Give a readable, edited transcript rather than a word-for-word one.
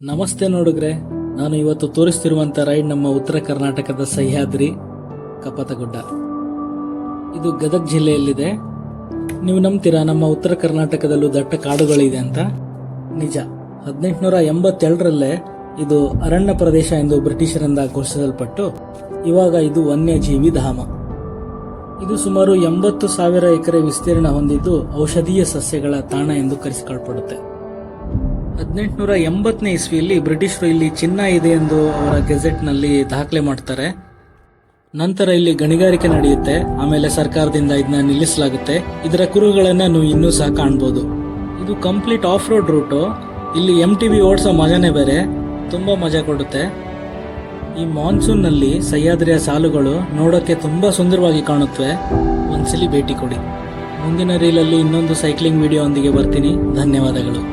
ನಮಸ್ತೆ ನೋಡುಗ್ರೆ, ನಾನು ಇವತ್ತು ತೋರಿಸ್ತಿರುವಂತ ರೈಡ್ ನಮ್ಮ ಉತ್ತರ ಕರ್ನಾಟಕದ ಸಹ್ಯಾದ್ರಿ ಕಪ್ಪತಗುಡ್ಡ. ಇದು ಗದಗ ಜಿಲ್ಲೆಯಲ್ಲಿದೆ. ನೀವು ನಂಬ್ತೀರಾ ನಮ್ಮ ಉತ್ತರ ಕರ್ನಾಟಕದಲ್ಲೂ ದಟ್ಟ ಕಾಡುಗಳಿದೆ ಅಂತ? ನಿಜ. 1882ರಲ್ಲೇ ಇದು ಅರಣ್ಯ ಪ್ರದೇಶ ಎಂದು ಬ್ರಿಟಿಷರಿಂದ ಘೋಷಿಸಲ್ಪಟ್ಟು ಇವಾಗ ಇದು ವನ್ಯಜೀವಿ ಧಾಮ. ಇದು ಸುಮಾರು 80,000 ಎಕರೆ ವಿಸ್ತೀರ್ಣ ಹೊಂದಿದ್ದು ಔಷಧೀಯ ಸಸ್ಯಗಳ ತಾಣ ಎಂದು ಕರೆಸಿಕೊಳ್ಳಲ್ಪಡುತ್ತೆ. 1880ನೇ ಇಸ್ವಿಯಲ್ಲಿ ಬ್ರಿಟಿಷರು ಇಲ್ಲಿ ಚಿನ್ನ ಇದೆ ಎಂದು ಅವರ ಗೆಜೆಟ್ನಲ್ಲಿ ದಾಖಲೆ ಮಾಡ್ತಾರೆ. ನಂತರ ಇಲ್ಲಿ ಗಣಿಗಾರಿಕೆ ನಡೆಯುತ್ತೆ. ಆಮೇಲೆ ಸರ್ಕಾರದಿಂದ ಇದನ್ನ ನಿಲ್ಲಿಸಲಾಗುತ್ತೆ. ಇದರ ಕುರುಗಳನ್ನ ನೀವು ಇನ್ನೂ ಸಹ ಕಾಣ್ಬೋದು. ಇದು ಕಂಪ್ಲೀಟ್ ಆಫ್ ರೋಡ್ ರೂಟು. ಇಲ್ಲಿ MTB ಓಡಿಸೋ ಮಜಾನೇ ಬೇರೆ, ತುಂಬಾ ಮಜಾ ಕೊಡುತ್ತೆ. ಈ ಮಾನ್ಸೂನ್ ನಲ್ಲಿ ಸಹ್ಯಾದ್ರಿಯ ಸಾಲುಗಳು ನೋಡೋಕೆ ತುಂಬಾ ಸುಂದರವಾಗಿ ಕಾಣುತ್ತವೆ. ಒಂದ್ಸಲಿ ಭೇಟಿ ಕೊಡಿ. ಮುಂದಿನ ರೀಲಲ್ಲಿ ಇನ್ನೊಂದು ಸೈಕ್ಲಿಂಗ್ ವಿಡಿಯೋ ಒಂದಿಗೆ ಬರ್ತೀನಿ. ಧನ್ಯವಾದಗಳು.